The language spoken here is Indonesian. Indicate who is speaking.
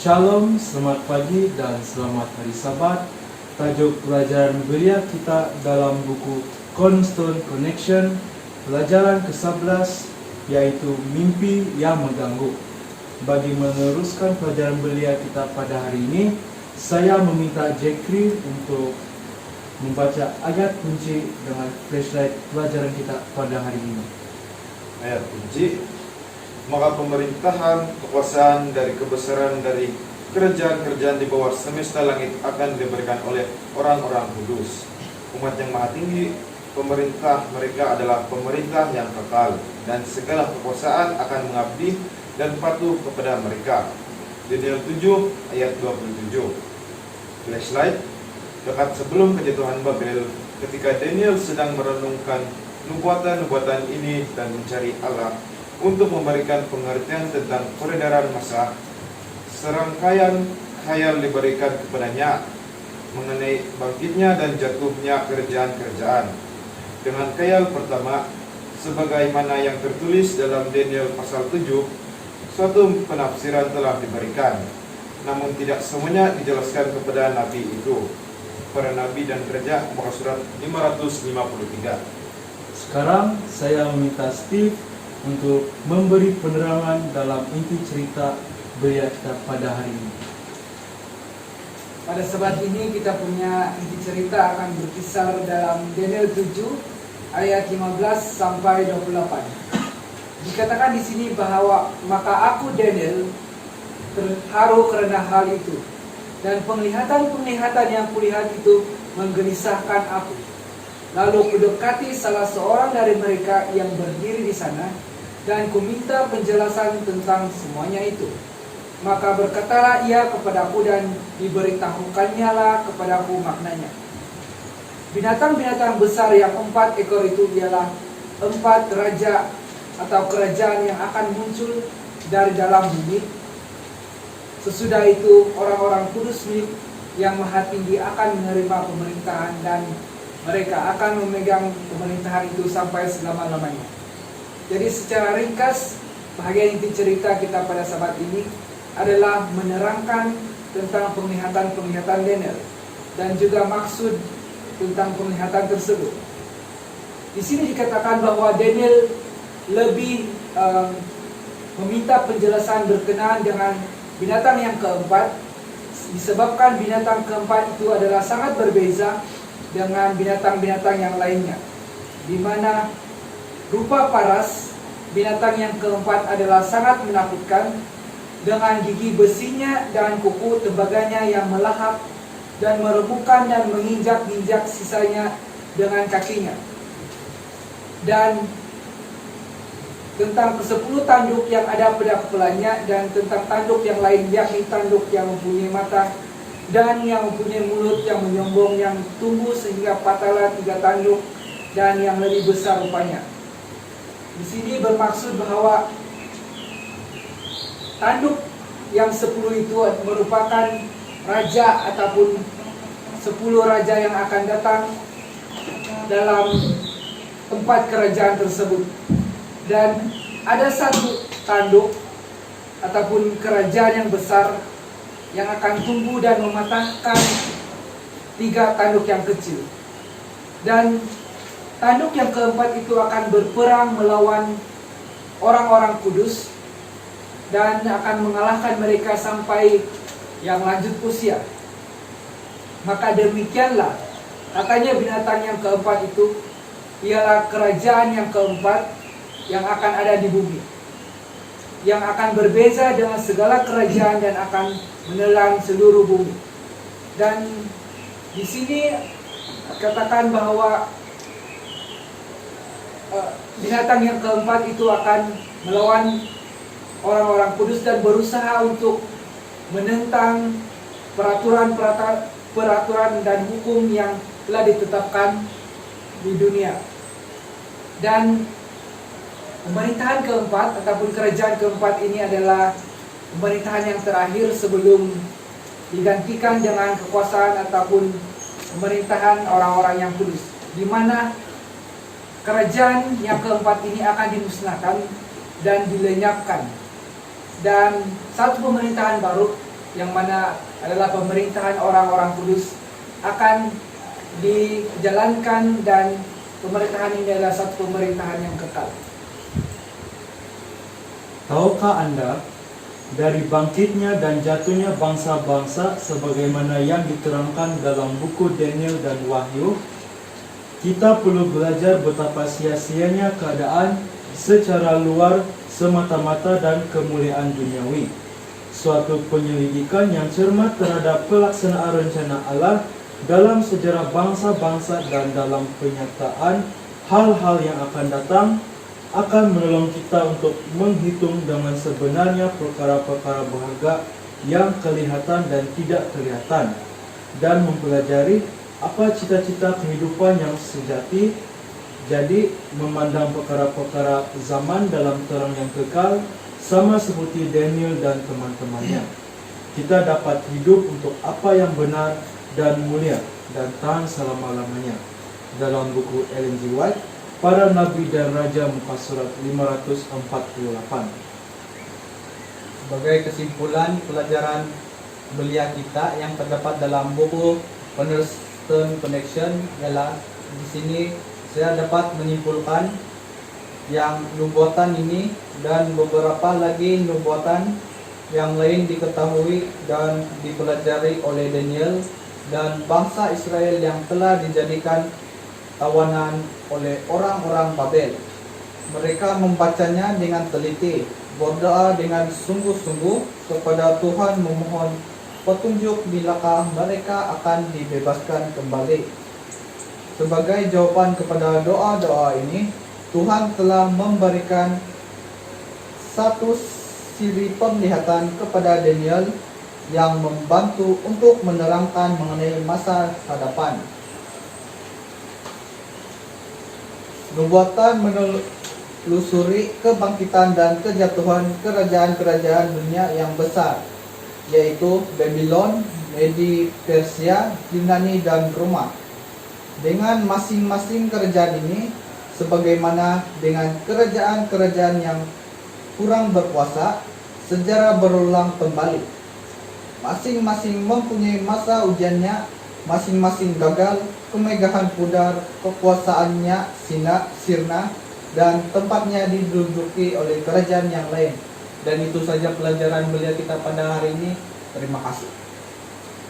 Speaker 1: Shalom, selamat pagi dan selamat hari Sabat. Tajuk pelajaran belia kita dalam buku Cornerstone Connection, pelajaran ke-11, yaitu mimpi yang mengganggu. Bagi meneruskan pelajaran belia kita pada hari ini, saya meminta Jekri untuk membaca ayat kunci dengan flashlight pelajaran kita pada hari ini.
Speaker 2: Ayat kunci: maka pemerintahan, kekuasaan dari kebesaran dari kerajaan-kerajaan di bawah semesta langit akan diberikan oleh orang-orang kudus. Umat yang maha tinggi, pemerintah mereka adalah pemerintah yang kekal, dan segala kekuasaan akan mengabdi dan patuh kepada mereka. Daniel 7 ayat 27. Flashlight: dekat sebelum kejatuhan Babel, ketika Daniel sedang merenungkan nubuatan-nubuatan ini dan mencari Allah untuk memberikan pengertian tentang peredaran masa, serangkaian khayal diberikan kepadanya mengenai bangkitnya dan jatuhnya kerajaan-kerajaan. Dengan khayal pertama, sebagaimana yang tertulis dalam Daniel pasal 7, suatu penafsiran telah diberikan, namun tidak semuanya dijelaskan kepada nabi itu. Para nabi dan gereja, muka surat 553.
Speaker 1: Sekarang saya meminta Steve untuk memberi penerangan dalam inti cerita belia kita pada hari ini.
Speaker 3: Pada sabat ini kita punya inti cerita akan berkisar dalam Daniel 7 ayat 15 sampai 28. Dikatakan di sini bahwa maka aku Daniel terharu karena hal itu, dan penglihatan-penglihatan yang kulihat itu menggelisahkan aku. Lalu kudekati salah seorang dari mereka yang berdiri di sana, dan kuminta penjelasan tentang semuanya itu. Maka berkatalah ia kepadaku, dan diberitahukannya kepadaku maknanya. Binatang-binatang besar yang 4 ekor itu ialah 4 raja atau kerajaan yang akan muncul dari dalam bumi. Sesudah itu orang-orang kudus yang maha tinggi akan menerima pemerintahan, dan mereka akan memegang pemerintahan itu sampai selama-lamanya. Jadi secara ringkas, bahagian inti cerita kita pada sabat ini adalah menerangkan tentang penglihatan-penglihatan Daniel dan juga maksud tentang penglihatan tersebut. Di sini dikatakan bahwa Daniel lebih meminta penjelasan berkenaan dengan binatang yang keempat, disebabkan binatang keempat itu adalah sangat berbeza dengan binatang-binatang yang lainnya, di mana rupa paras binatang yang keempat adalah sangat menakutkan, dengan gigi besinya dan kuku tembaganya yang melahap dan meremukkan dan menginjak-injak sisanya dengan kakinya. Dan tentang ke-10 tanduk yang ada pada kepalanya, dan tentang tanduk yang lain, yakni tanduk yang mempunyai mata dan yang mempunyai mulut yang menyombong, yang tumbuh sehingga patahlah 3 tanduk dan yang lebih besar rupanya. Di sini bermaksud bahwa tanduk yang 10 itu merupakan raja ataupun 10 raja yang akan datang dalam 4 kerajaan tersebut. Dan ada 1 tanduk ataupun kerajaan yang besar yang akan tumbuh dan mematahkan 3 tanduk yang kecil. Dan tanduk yang keempat itu akan berperang melawan orang-orang kudus dan akan mengalahkan mereka sampai yang lanjut usia. Maka demikianlah katanya binatang yang keempat itu ialah kerajaan yang keempat yang akan ada di bumi, yang akan berbeza dengan segala kerajaan dan akan menelan seluruh bumi. Dan di sini katakan bahwa binatang yang keempat itu akan melawan orang-orang kudus dan berusaha untuk menentang peraturan dan hukum yang telah ditetapkan di dunia. Dan pemerintahan keempat ataupun kerajaan keempat ini adalah pemerintahan yang terakhir sebelum digantikan dengan kekuasaan ataupun pemerintahan orang-orang yang kudus, di mana kerajaan yang keempat ini akan dimusnahkan dan dilenyapkan, dan satu pemerintahan baru yang mana adalah pemerintahan orang-orang kudus akan dijalankan, dan pemerintahan ini adalah satu pemerintahan yang kekal.
Speaker 1: Tahukah Anda, dari bangkitnya dan jatuhnya bangsa-bangsa sebagaimana yang diterangkan dalam buku Daniel dan Wahyu, kita perlu belajar betapa sia-sianya keadaan secara luar semata-mata dan kemuliaan duniawi. Suatu penyelidikan yang cermat terhadap pelaksanaan rencana Allah dalam sejarah bangsa-bangsa dan dalam penyataan hal-hal yang akan datang akan menolong kita untuk menghitung dengan sebenarnya perkara-perkara berharga yang kelihatan dan tidak kelihatan, dan mempelajari apa cita-cita kehidupan yang sejati. Jadi memandang perkara-perkara zaman dalam terang yang kekal, sama seperti Daniel dan teman-temannya. Kita dapat hidup untuk apa yang benar dan mulia dan tahan selama-lamanya. Dalam buku Ellen G. White, Para Nabi dan Raja, muka surat 548.
Speaker 4: Sebagai kesimpulan pelajaran belia kita yang terdapat dalam buku Cornerstone Connection ialah, di sini saya dapat menyimpulkan yang nubuatan ini dan beberapa lagi nubuatan yang lain diketahui dan dipelajari oleh Daniel dan bangsa Israel yang telah dijadikan tawanan oleh orang-orang Babel. Mereka membacanya dengan teliti, berdoa dengan sungguh-sungguh kepada Tuhan, memohon petunjuk bilakah mereka akan dibebaskan kembali. Sebagai jawaban kepada doa-doa ini, Tuhan telah memberikan satu siri penglihatan kepada Daniel yang membantu untuk menerangkan mengenai masa hadapan. Nubuatan menelusuri kebangkitan dan kejatuhan kerajaan-kerajaan dunia yang besar, yaitu Babylon, Medi, Persia, Yunani, dan Roma. Dengan masing-masing kerajaan ini, sebagaimana dengan kerajaan-kerajaan yang kurang berkuasa, sejarah berulang kembali. Masing-masing mempunyai masa ujiannya, masing-masing gagal, kemegahan pudar, kekuasaannya sirna, dan tempatnya diduduki oleh kerajaan yang lain. Dan itu saja pelajaran belia kita pada hari ini. Terima kasih.